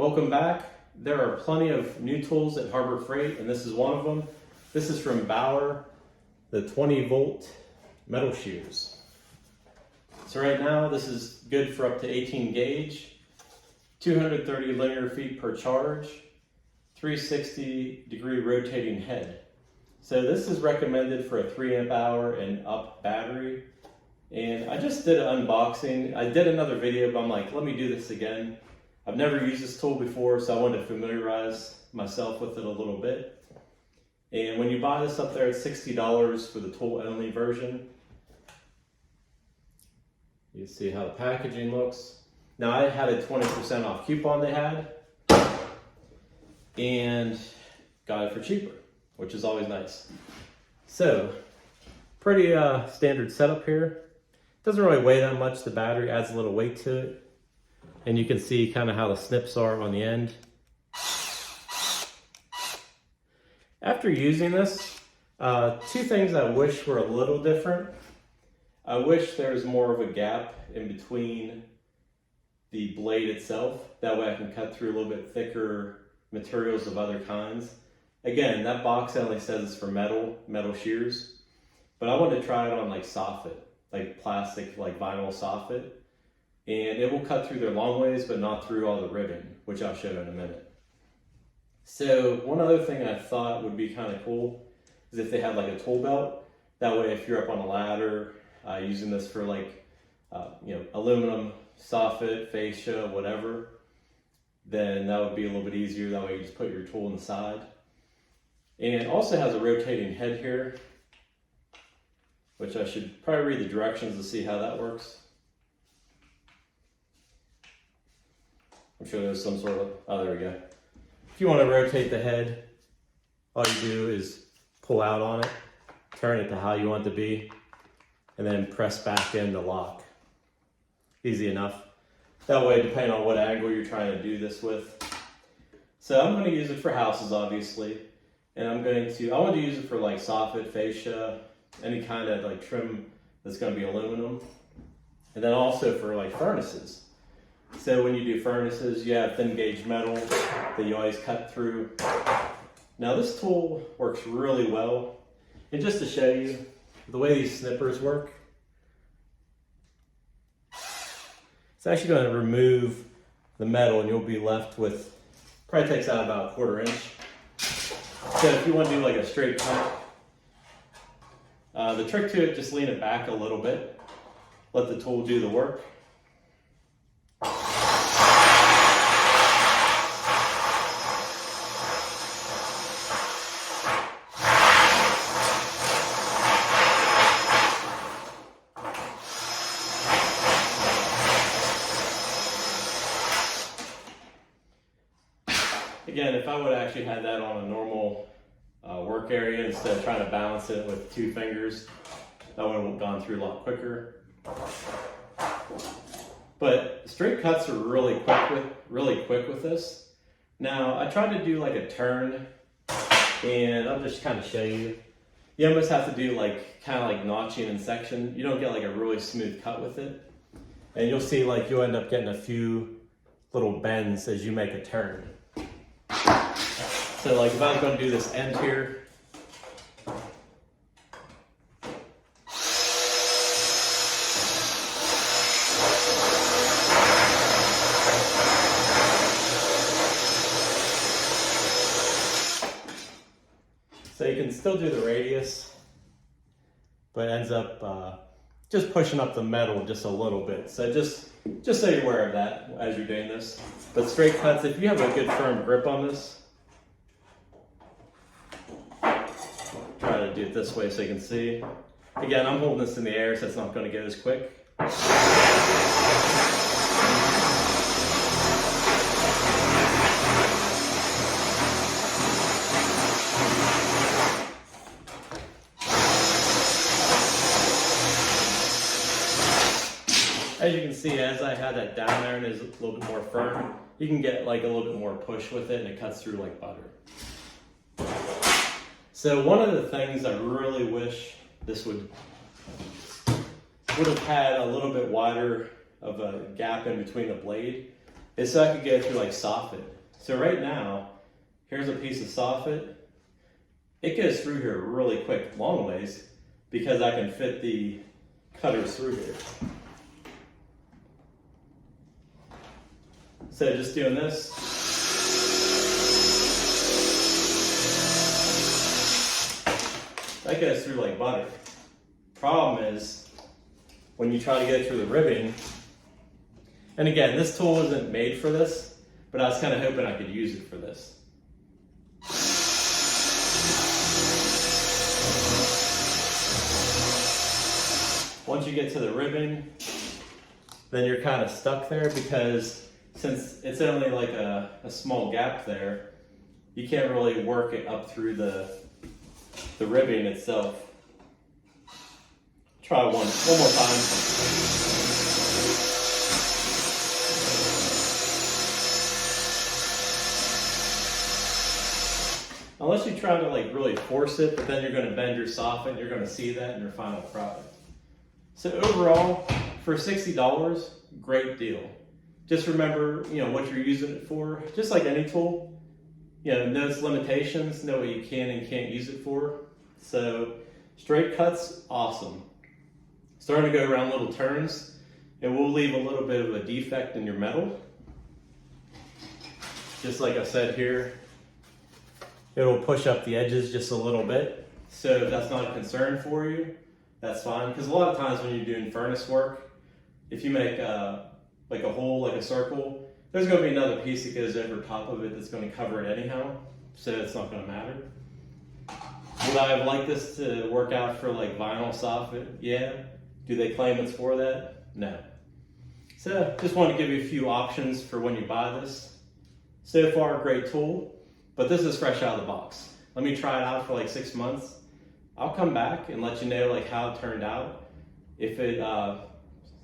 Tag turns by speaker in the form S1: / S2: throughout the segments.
S1: Welcome back. There are plenty of new tools at Harbor Freight, and this is one of them. This is from Bauer, the 20V metal shears. So right now, this is good for up to 18 gauge, 230 linear feet per charge, 360 degree rotating head. So this is recommended for a 3 amp hour and up battery. And I just did an unboxing. I did another video, but I'm like, let me do this again. I've never used this tool before, so I wanted to familiarize myself with it a little bit. And when you buy this up there, it's $60 for the tool only version. You can see how the packaging looks. Now I had a 20% off coupon they had, and got it for cheaper, which is always nice. So, pretty standard setup here. Doesn't really weigh that much. The battery adds a little weight to it. And you can see kind of how the snips are on the end. After using this, two things I wish were a little different. I wish there was more of a gap in between the blade itself. That way I can cut through a little bit thicker materials of other kinds. Again, that box only says it's for metal shears. But I wanted to try it on like soffit, like plastic, like vinyl soffit. And it will cut through there long ways, but not through all the ribbon, which I'll show in a minute. So one other thing I thought would be kind of cool is if they had like a tool belt. That way, if you're up on a ladder, using this for like, aluminum, soffit, fascia, whatever, then that would be a little bit easier. That way you just put your tool on the side. And it also has a rotating head here, which I should probably read the directions to see how that works. I'm sure there's some sort of, oh, there we go. If you want to rotate the head, all you do is pull out on it, turn it to how you want it to be, and then press back in to lock. Easy enough. That way, depending on what angle you're trying to do this with. So I'm going to use it for houses, obviously. And I want to use it for like soffit, fascia, any kind of like trim that's going to be aluminum. And then also for like furnaces. So when you do furnaces, you have thin gauge metal that you always cut through. Now this tool works really well. And just to show you the way these snippers work, it's actually going to remove the metal and you'll be left with, probably takes out about 1/4 inch. So if you want to do like a straight cut, the trick to it, just lean it back a little bit. Let the tool do the work. Again, if I would have actually had that on a normal work area instead of trying to balance it with 2 fingers, that would have gone through a lot quicker. But straight cuts are really quick with this. Now, I tried to do like a turn, and I'll just kind of show you. You almost have to do like kind of like notching and section. You don't get like a really smooth cut with it. And you'll see like you'll end up getting a few little bends as you make a turn. So like if I was going to do this end here, so you can still do the radius, but it ends up just pushing up the metal just a little bit. So just so you're aware of that as you're doing this. But straight cuts, if you have a good firm grip on this, try to do it this way so you can see. Again, I'm holding this in the air so it's not going to go as quick. As you can see, as I had that down there and it's a little bit more firm, you can get like a little bit more push with it and it cuts through like butter. So one of the things I really wish this would have had a little bit wider of a gap in between the blade. is so I could go through like soffit. So right now, here's a piece of soffit. It goes through here really quick, long ways, because I can fit the cutters through here. So just doing this. That goes through like butter. Problem is, when you try to go through the ribbing, and again, this tool isn't made for this, but I was kind of hoping I could use it for this. Once you get to the ribbing, then you're kind of stuck there because since it's only like a small gap there, you can't really work it up through the ribbing itself. Try one more time. Unless you try to like really force it, but then you're going to bend your soffit, you're going to see that in your final product. So overall, for $60, great deal. Just remember, what you're using it for. Just like any tool, know its limitations, know what you can and can't use it for. So straight cuts, awesome. Starting to go around little turns, it will leave a little bit of a defect in your metal. Just like I said here, it'll push up the edges just a little bit. So if that's not a concern for you, that's fine. Because a lot of times when you're doing furnace work, if you make like a hole, like a circle, there's going to be another piece that goes over top of it that's going to cover it anyhow. So it's not going to matter. Would I have liked this to work out for like vinyl soffit? Yeah. Do they claim it's for that? No. So just want to give you a few options for when you buy this. So far, great tool, but this is fresh out of the box. Let me try it out for like 6 months. I'll come back and let you know like how it turned out. If it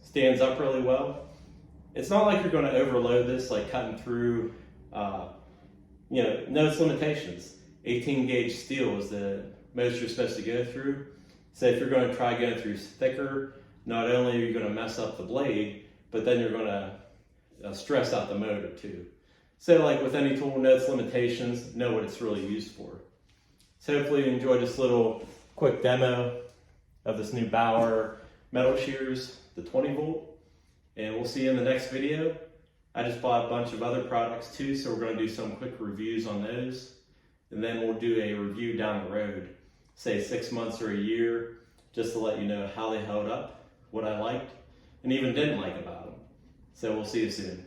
S1: stands up really well. It's not like you're going to overload this, like cutting through, know its limitations. 18 gauge steel is the most you're supposed to go through. So if you're going to try going through thicker, not only are you going to mess up the blade, but then you're going to stress out the motor too. So like with any tool, know its limitations, know what it's really used for. So hopefully you enjoyed this little quick demo of this new Bauer Metal Shears, the 20 volt. And we'll see you in the next video. I just bought a bunch of other products too, so we're going to do some quick reviews on those. And then we'll do a review down the road, say 6 months or a year, just to let you know how they held up, what I liked, and even didn't like about them. So we'll see you soon.